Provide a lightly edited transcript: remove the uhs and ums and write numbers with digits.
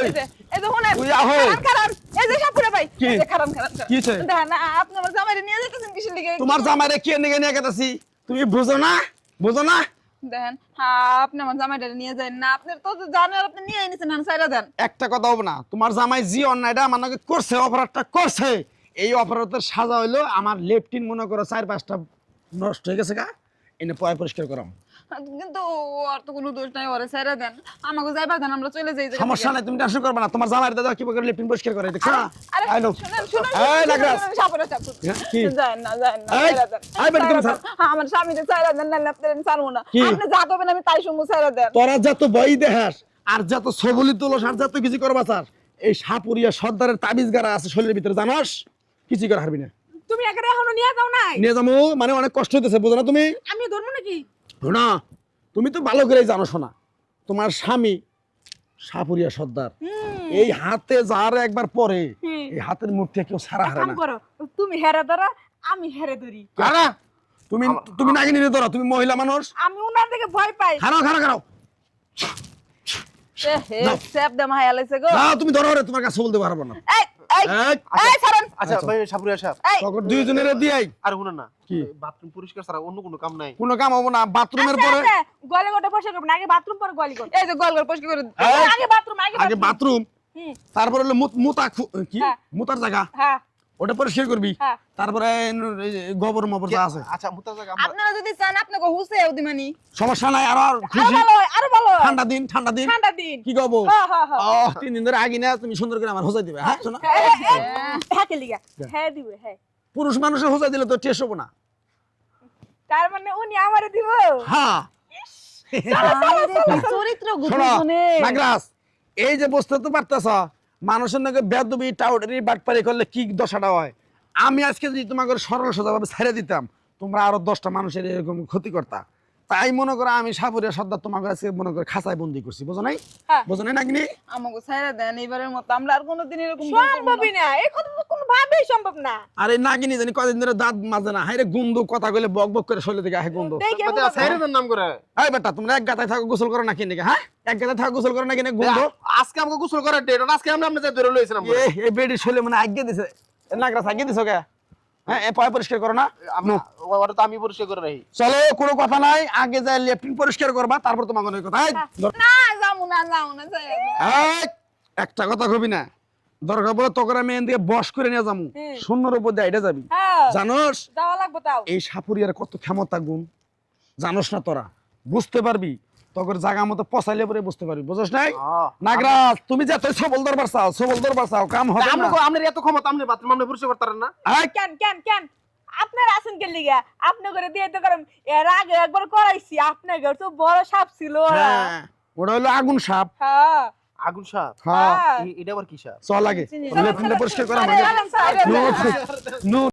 এই যে শুনেন তুই আহ খারান এই যে সাপুরে ভাই কি? এই যে খারান কি হইছে? দেখেন আপনি আমার জামাইরে নিয়ে যাইতেছেন কিসের লিগে তোমার জামাইরে কে নিয়ে গেতাছি তুমি বুঝো না দেখেন আপনি আমার জামাইরে নিয়ে যান না আপনি তো জানেন আপনি নিয়ে আইছেন না সাইরা দেন একটা কথা হবে না তোমার জামাই জি অন্যায়টা আমার নাকি করছে অপরাধটা করছে এই অপরাধের সাজা হইলো আমার লেফটিন মনে করো 4-5টা নষ্ট হয়ে গেছে গা এনে পয় পরিষ্কার করাম কিন্তু আর তো কোনো দোষ নাই ওরে সাইরা দেন আমাকে যাইবা দেন আমরা চলে যাই সমস্যা নাই তুমি টেনশন করবে না তোমার জামাইরে দাদা কি করে লেফটিন পরিষ্কার করে দেখছো না আই লো শুনেন এই নাগরাজ সাপুরে কি যান না এই, সাইরা দেন এই বেটা তুমি ছাড়। আমার স্বামীরে সাইরা দেন না আপনি ছাড়বো না আপনি যা করবেন আমি তাই শুনবো সাইরা দেন তোরা যত বই দেখাস আর যত ছবলি তোলস আর যত কিছু করবা স্যার এই সাপুরিয়া সর্দারের তাবিজ গারা আছে শরীরের ভিতরে জানোস কিছু করে হারবি না তুমি এখানে এখনো নিয়ে যাও নাই নিয়ে যাবো মানে অনেক কষ্ট হইতেছে বুঝো না তুমি আমি ধর্ম নাকি না তুমি তো ভালো করেই জানো শোনা তোমার স্বামী সাপুরিয়া সর্দার এই হাতে যার একবার পরে এই হাতের মুখ থেকে কেউ ছাড়া হারে কাম না করো তুমি হেরে ধরা আমি হেরে ধরি কারা তুমি তুমি নাকি নিয়ে ধরো তুমি মহিলা মানুষ আমি উনার থেকে ভয় পাই খারাও এ হে সেপ দে মায়া লাইছে গো না তুমি ধরো রে তোমার কাছে বলতে পারবো না এই এই এই, এই ছাড়েন আচ্ছা ভাই সাপুরিয়া সাহেব এই তখন দুইজনের দিয়াই আর শুনেন না কি? বাথরুম পরিষ্কার ছাড়া অন্য কোনো কাম নাই কোনো কাম হবো না বাথরুমের আচ্ছা, পরে আচ্ছা, গলে গোটা পয়সা করবেন আগে বাথরুম পরে গলি করবেন এই যে গোল গোল পরিষ্কার করে এই, আগে বাথরুম আগে বাথরুম হুম, তারপরে হলো মুতা কি হ্যাঁ। মুতার জায়গা হ্যাঁ ওটা পরিষ্কার করবি হ্যাঁ। তারপরে এই যে গোবর মবর যা আছে আচ্ছা মুতা জায়গা আমরা আপনারা যদি চান আপনাকে হুসে দিমানি সমস্যা নাই আর আরো খুশি ভালো হয় আরো ভালো হয় ঠান্ডা দিন ঠান্ডা দিন কি গবো হ্যাঁ হ্যাঁ হ্যাঁ 3 দিন ধরে আগি না তুমি সুন্দর করে আমার হোজাই দিবে হ্যাঁ শোনা হ্যাঁ কে লিগা হ্যাঁ দিবে হ্যাঁ পুরুষ মানুষের হোজাই দিলে তো টেস্ট হবো না তার মানে উনি আমারে দিব হ্যাঁ চরিত্র শোনো গুছনে নাগরাজ এই যে বুঝতে তো পারতেছ মানুষের নাকি বেদবি টাউডারি বাটপারি করলে কি দশাটা হয় আমি আজকে যদি তোমাকে সরল সোজাভাবে ছেড়ে দিতাম তোমরা আরো 10টা মানুষের এরকম ক্ষতি করতা তাই মনে করো আমি সাপুরিয়া সর্দার তোমাকে আজকে মনে করে খাঁচায় বন্দি করছি বুঝো নাই হ্যাঁ। বুঝো নাই নাকি আমাকে ছাইরা দেন এবারের মতো আমরা আর কোনোদিন এরকম সম্ভবই না এই কথা তো কোনো ভাবেই সম্ভব না আরে নাগিনি জানি কদিন ধরে দাঁত মাজে না হাইরে গুন্দু কথা কইলে বক বক করে শরীর থেকে আহে গুন্দু দেখে বাদে সাইরের নাম করে এই বেটা তোমরা এক গাতায় থাকো গোসল করো নাকি নাকি হ্যাঁ এক গাতায় থাকো গোসল করো নাকি না গুন্দু আজকে আমাকে গোসল করার ডেট আজকে আমরা আমরা ধরে লইছিলাম এই বেডি শরীরে মানে আগে দিছে নাগরাজ আগে দিছো কে হ্যাঁ এ পয় পরিষ্কার করো না ওরা তো আমি পরিষ্কার করে রাখি চলো কোনো কথা নাই আগে যাই লেফটিন পরিষ্কার করবা তারপর তোমাকে অনেক কথা এই, ধর। না যাও না ছাইরা দেন এই, একটা কথা কবি না দরকার পড়ে তোকে আমি এখান থেকে বস করে নিয়ে যাবো শূন্যর উপর দিয়ে এটা যাবি হ্যাঁ জানোস যাওয়া লাগবে তাও এই সাপুরিয়ার কত ক্ষমতা গুণ জানোস না তোরা বুঝতে পারবি তোর জায়গা মতো পচাইলে পরে বুঝতে পারবি বুঝছ নাই নাগরাজ তুমি যাতে সবল দরবার চাও কাম হবে না আপনার এত ক্ষমতা আপনি বাথরুম আপনি পরিষ্কার করতে পারেন না এই, কেন আপনার আছেন কে লিগা আপনি করে দিয়ে তো করেন এর আগে একবার করাইছি আপনার ঘর তো বড় সাপ ছিল হ্যাঁ, ওটা হলো আগুন সাপ হ্যাঁ আগুন সাপ হ্যাঁ হ্যাঁ এটা আবার কি সাপ চল আগে লেফটিনটা পরিষ্কার করা চলেন, চলেন। নো